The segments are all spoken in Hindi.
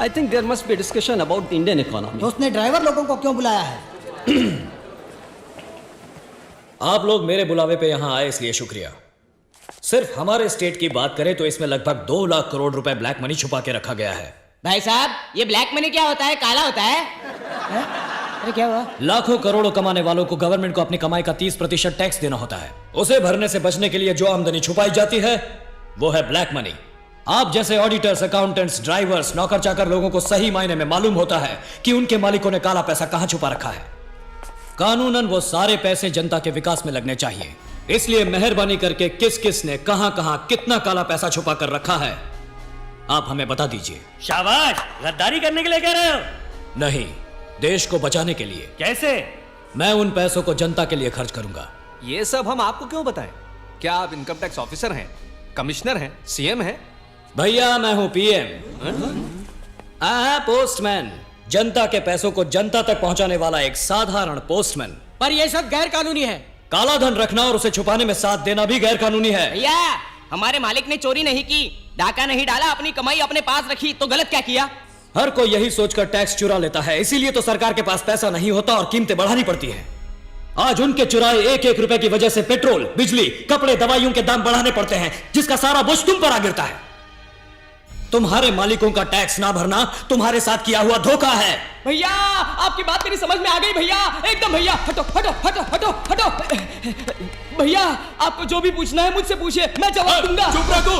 I think there must be a discussion about the Indian economy. तो उसने ड्राइवर लोगों को क्यों बुलाया है? आप लोग मेरे बुलावे पे यहाँ आए इसलिए शुक्रिया। सिर्फ हमारे स्टेट की बात करें तो इसमें लगभग 2 लाख करोड़ रुपए ब्लैक मनी छुपा के रखा गया है। भाई साहब, ये ब्लैक मनी क्या होता है? काला होता है? अरे क्या हुआ? लाखों करोड़ों कमाने वालों को गवर्नमेंट को अपनी कमाई का 30% टैक्स देना होता है। उसे भरने से बचने के लिए जो आमदनी छुपाई जाती है वो है ब्लैक मनी। आप जैसे ऑडिटर्स, अकाउंटेंट्स, ड्राइवर्स, नौकर चाकर लोगों को सही मायने में मालूम होता है कि उनके मालिकों ने काला पैसा कहां छुपा रखा है। कानूनन वो सारे पैसे जनता के विकास में लगने चाहिए। इसलिए मेहरबानी करके किस किस ने कहां कहां कितना काला पैसा छुपा कर रखा है आप हमें बता दीजिए। शाबाश, गद्दारी करने के लिए कह रहे हो? नहीं, देश को बचाने के लिए। कैसे? मैं उन पैसों को जनता के लिए खर्च करूंगा। ये सब हम आपको क्यों बताएं? क्या आप इनकम टैक्स ऑफिसर हैं, कमिश्नर हैं, सीएम हैं? भैया मैं हूं पीएम, पोस्टमैन। जनता के पैसों को जनता तक पहुंचाने वाला एक साधारण पोस्टमैन। पर ये सब गैर कानूनी है। काला धन रखना और उसे छुपाने में साथ देना भी गैर कानूनी है। भैया, हमारे मालिक ने चोरी नहीं की, डाका नहीं डाला, अपनी कमाई अपने पास रखी, तो गलत क्या किया? हर कोई यही सोचकर टैक्स चुरा लेता है, इसीलिए तो सरकार के पास पैसा नहीं होता और कीमतें बढ़ानी पड़ती हैं। आज उनके चुराए एक एक रुपए की वजह से पेट्रोल, बिजली, कपड़े, दवाइयों के दाम बढ़ाने पड़ते हैं, जिसका सारा बोझ तुम पर आ गिरता है। तुम्हारे मालिकों का टैक्स ना भरना तुम्हारे साथ किया हुआ धोखा है। भैया, आपकी बात मेरी समझ में आ गई भैया, एकदम। भैया हटो हटो हटो हटो हटो। भैया, आपको जो भी पूछना है मुझसे पूछिए, मैं जवाब दूंगा। चुप रहो तू।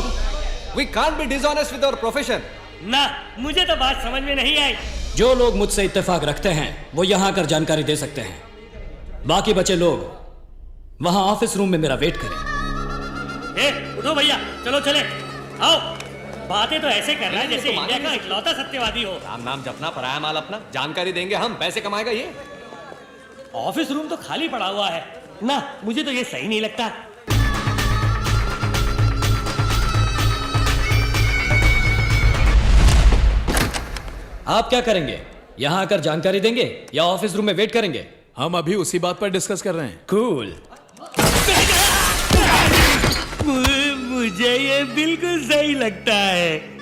We can't be dishonest with our profession. ना, मुझे तो बात समझ में नहीं आई। जो लोग मुझसे इत्तेफाक रखते हैं वो यहां आकर जानकारी दे सकते हैं। बाकी बचे लोग वहां ऑफिस रूम में मेरा वेट करें। उठो भैया, चलो चले। आओ। बातें तो ऐसे कर रहा है जैसे इंडिया का इकलौता सत्यवादी हो। राम नाम जपना, पराया माल अपना। जानकारी देंगे हम, पैसे कमाएगा ये। ऑफिस रूम तो खाली पड़ा हुआ है ना, मुझे तो ये सही नहीं लगता। आप क्या करेंगे? यहां आकर जानकारी देंगे या ऑफिस रूम में वेट करेंगे? हम अभी उसी बात पर डिस्कस कर रहे हैं। कूल। मुझे ये बिल्कुल सही लगता है।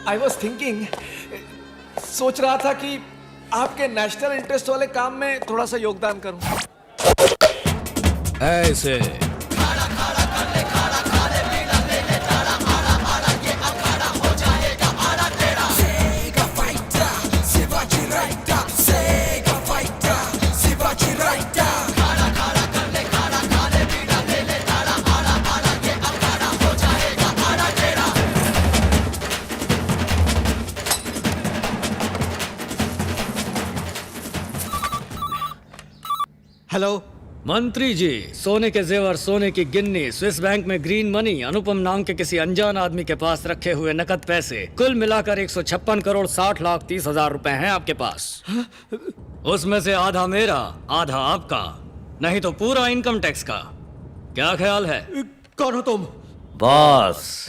I was thinking, सोच रहा था कि आपके नेशनल इंटरेस्ट वाले काम में थोड़ा सा योगदान करूं। ऐसे हेलो मंत्री जी, सोने के जेवर, सोने की गिन्नी, स्विस बैंक में ग्रीन मनी, अनुपम नाम के किसी अनजान आदमी के पास रखे हुए नकद पैसे, कुल मिलाकर 156 करोड़ 60 लाख 30 हजार रुपए हैं आपके पास। उसमें से आधा मेरा, आधा आपका, नहीं तो पूरा इनकम टैक्स का। क्या ख्याल है? कौन हो तुम? बॉस।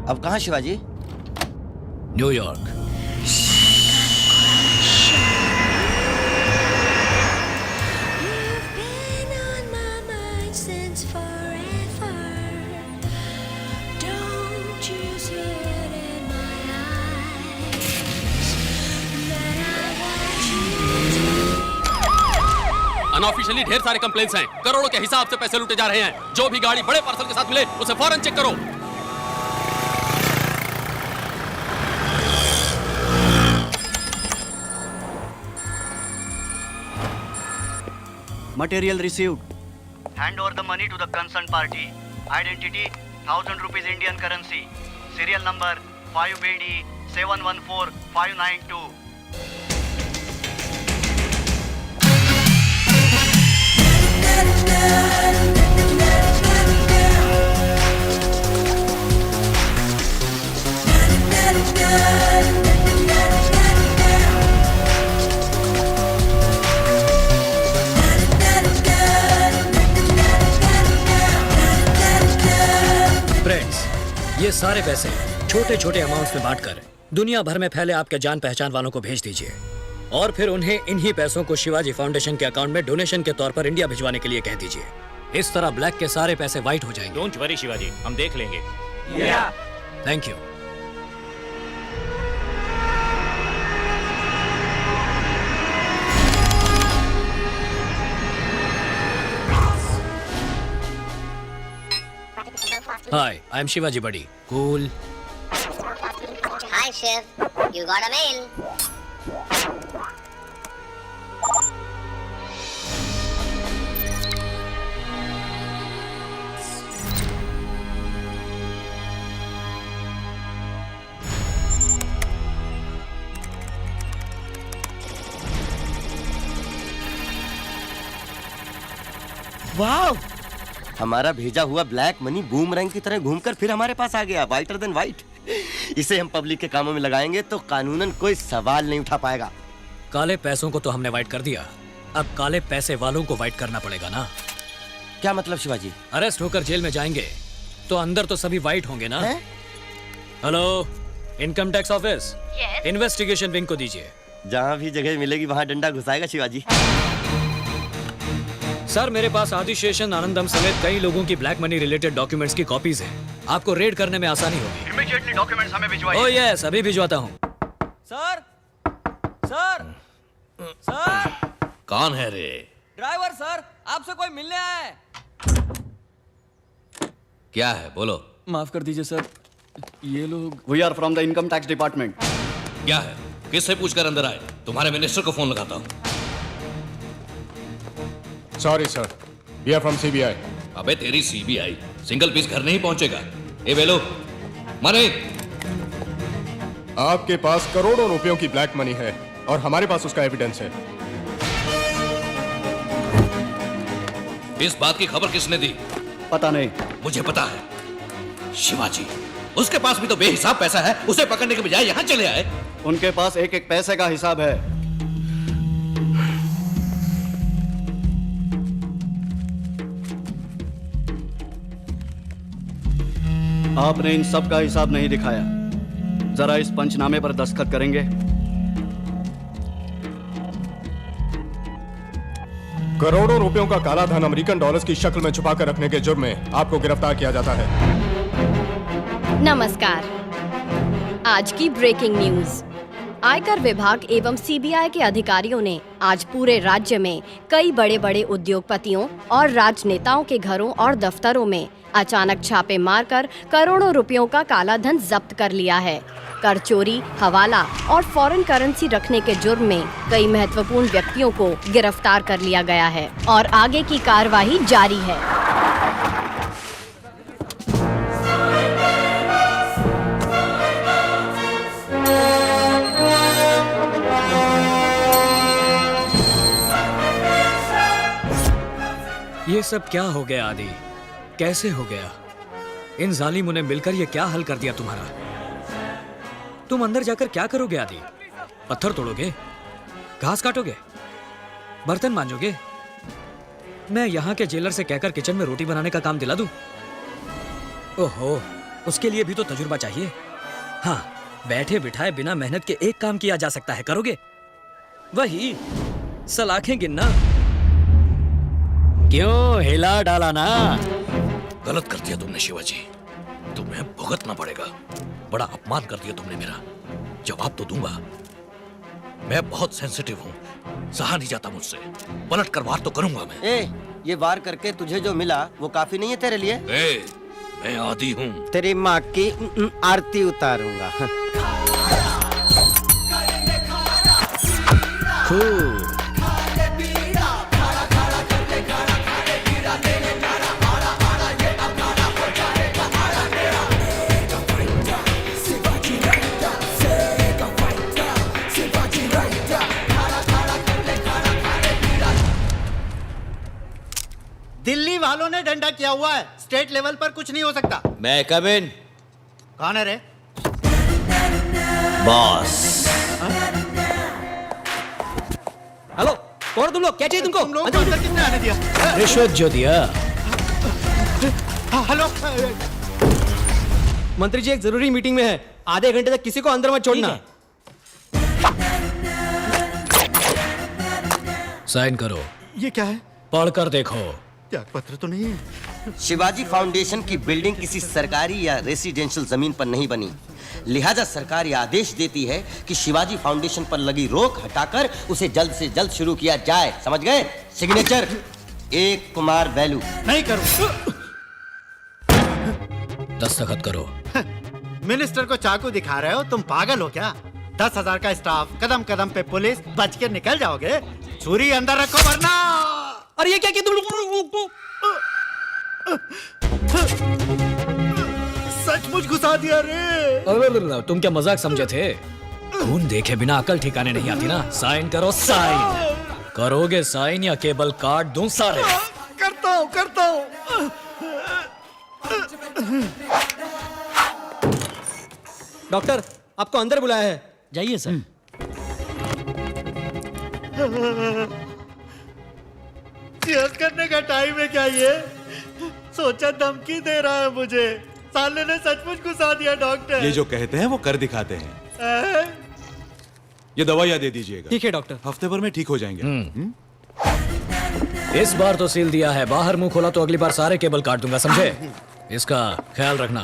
अब कहाँ शिवाजी? न्यूयॉर्क। अनऑफिशियली ढेर सारे कंप्लेंट्स हैं, करोड़ों के हिसाब से पैसे लूटे जा रहे हैं। जो भी गाड़ी बड़े पार्सल के साथ मिले उसे फौरन चेक करो। Material received. Hand over the money to the concerned party. Identity 1000 rupees Indian currency. Serial number 5BD 714592. ये सारे पैसे छोटे छोटे अमाउंट्स में बांटकर दुनिया भर में फैले आपके जान पहचान वालों को भेज दीजिए और फिर उन्हें इन्हीं पैसों को शिवाजी फाउंडेशन के अकाउंट में डोनेशन के तौर पर इंडिया भिजवाने के लिए कह दीजिए। इस तरह ब्लैक के सारे पैसे व्हाइट हो जाएंगे। डोंट वरी शिवाजी, हम देख लेंगे। Thank you. Hi, I'm Shivaji Buddy. Cool. Hi, Shiv. You got a mail. वाह! हमारा भेजा हुआ ब्लैक मनी बूमरैंग की तरह घूमकर फिर हमारे पास आ गया, वाइटर देन वाइट। इसे हम पब्लिक के कामों में लगाएंगे तो कानूनन कोई सवाल नहीं उठा पाएगा। काले पैसों को तो हमने वाइट कर दिया, अब काले पैसे वालों को वाइट करना पड़ेगा ना। क्या मतलब शिवाजी? अरेस्ट होकर जेल में जाएंगे तो अंदर तो सभी वाइट होंगे ना। Hello, income tax office, investigation wing को दीजिए। जहाँ भी जगह मिलेगी वहाँ डंडा घुसाएगा शिवाजी। सर, मेरे पास आदिशेषन आनंदम समेत कई लोगों की ब्लैक मनी रिलेटेड डॉक्यूमेंट्स की कॉपीज हैं। आपको रेड करने में आसानी होगी। इमीडिएटली डॉक्यूमेंट्स हमें भिजवाइए। ओह यस, अभी भिजवाता हूँ। सर सर सर, कौन है रे? ड्राइवर सर, आपसे कोई मिलने आया है। क्या है, बोलो। माफ कर दीजिए सर, ये लोग। We are from the income tax department. क्या है, किससे पूछकर अंदर आए? तुम्हारे मिनिस्टर को फोन लगाता हूँ। Sorry sir, we are from CBI. अबे तेरी सीबीआई सिंगल पीस घर नहीं पहुंचेगा। ए वेलो, मनी। आपके पास करोड़ों रुपयों की ब्लैक मनी है और हमारे पास उसका एविडेंस है। इस बात की खबर किसने दी? पता नहीं। मुझे पता है, शिवाजी। उसके पास भी तो बेहिसाब पैसा है, उसे पकड़ने के बजाय यहाँ चले आए। उनके पास एक एक पैसे का हिसाब है। आपने इन सब का हिसाब नहीं दिखाया। जरा इस पंचनामे पर दस्तखत करेंगे? करोड़ों रुपयों का काला धन अमेरिकन डॉलर्स की शक्ल में छुपाकर रखने के जुर्म में आपको गिरफ्तार किया जाता है। नमस्कार। आज की ब्रेकिंग न्यूज। आयकर विभाग एवं सीबीआई के अधिकारियों ने आज पूरे राज्य में कई बड़े बड़े उद्योगपतियों और राजनेताओं के घरों और दफ्तरों में अचानक छापे मारकर करोड़ों रुपयों का काला धन जब्त कर लिया है। कर चोरी, हवाला और फॉरेन करेंसी रखने के जुर्म में कई महत्वपूर्ण व्यक्तियों को गिरफ्तार कर लिया गया है और आगे की कार्रवाई जारी है। ये सब क्या हो गया आदि? कैसे हो गया? इन जालिमों ने मिलकर ये क्या हल कर दिया तुम्हारा? तुम अंदर जाकर क्या करोगे आदि? पत्थर तोड़ोगे? घास काटोगे? बर्तन मांजोगे? मैं यहाँ के जेलर से कहकर किचन में रोटी बनाने का काम दिला दूं? ओहो, उसके लिए भी तो तजुर्बा चाहिए। हाँ, बैठे बिठाए बिना मेहनत के एक काम किया जा सकता है, करोगे? वही सलाखें गिनना। क्यों, हिला डाला ना? गलत कर दिया तुमने शिवाजी, तुम्हें भुगतना पड़ेगा। बड़ा अपमान कर दिया तुमने मेरा। जवाब तो दूंगा। मैं बहुत सेंसिटिव हूँ, सहा नहीं जाता मुझसे। पलट कर वार तो करूंगा मैं। ये वार करके तुझे जो मिला वो काफी नहीं है तेरे लिए? मैं आदी हूँ। तेरी माँ की आरती उतारूंगा। दिल्ली वालों ने डंडा किया हुआ है, स्टेट लेवल पर कुछ नहीं हो सकता। मैं कम इन। कौन है रे? बॉस। हेलो, कौन हो तुम लोग? क्या चाहिए तुमको? तुम लोग को अंदर किसने आने दिया? रिश्वत जो दिया। हेलो, मंत्री जी एक जरूरी मीटिंग में है, आधे घंटे तक किसी को अंदर मत छोड़ना। साइन करो। ये क्या है? पढ़कर देखो। त्याग पत्र तो नहीं है। शिवाजी फाउंडेशन की बिल्डिंग किसी सरकारी या रेसिडेंशियल जमीन पर नहीं बनी, लिहाजा सरकार यह आदेश देती है कि शिवाजी फाउंडेशन पर लगी रोक हटाकर उसे जल्द से जल्द शुरू किया जाए। समझ गए? सिग्नेचर एक कुमार वैलू। नहीं करूं। दस्तखत करो। मिनिस्टर को चाकू दिखा रहे हो? तुम पागल हो क्या? 10,000 का स्टाफ, कदम कदम पे पुलिस, बच के निकल जाओगे? छुरी अंदर रखो वरना। अरे ये क्या किया तुम? सचमुच घुसा दिया रे। तुम क्या मजाक समझे थे? खून देखे बिना अकल ठिकाने नहीं आती ना। साइन करो, साइन करोगे साइन या केबल काट दूं सारे। करता हूँ। डॉक्टर आपको अंदर बुलाया है, जाइए सर। चीयर्स करने का टाइम है क्या ये? सोचा धमकी दे रहा है मुझे। साले ने सचमुच घुसा दिया डॉक्टर। ये जो कहते हैं वो कर दिखाते हैं। ये दवाइयाँ दे दीजिएगा। ठीक है डॉक्टर। हफ्ते भर में ठीक हो जाएंगे। इस बार तो सील दिया है, बाहर मुंह खोला तो अगली बार सारे केबल काट दूंगा, समझे? इसका ख्याल रखना।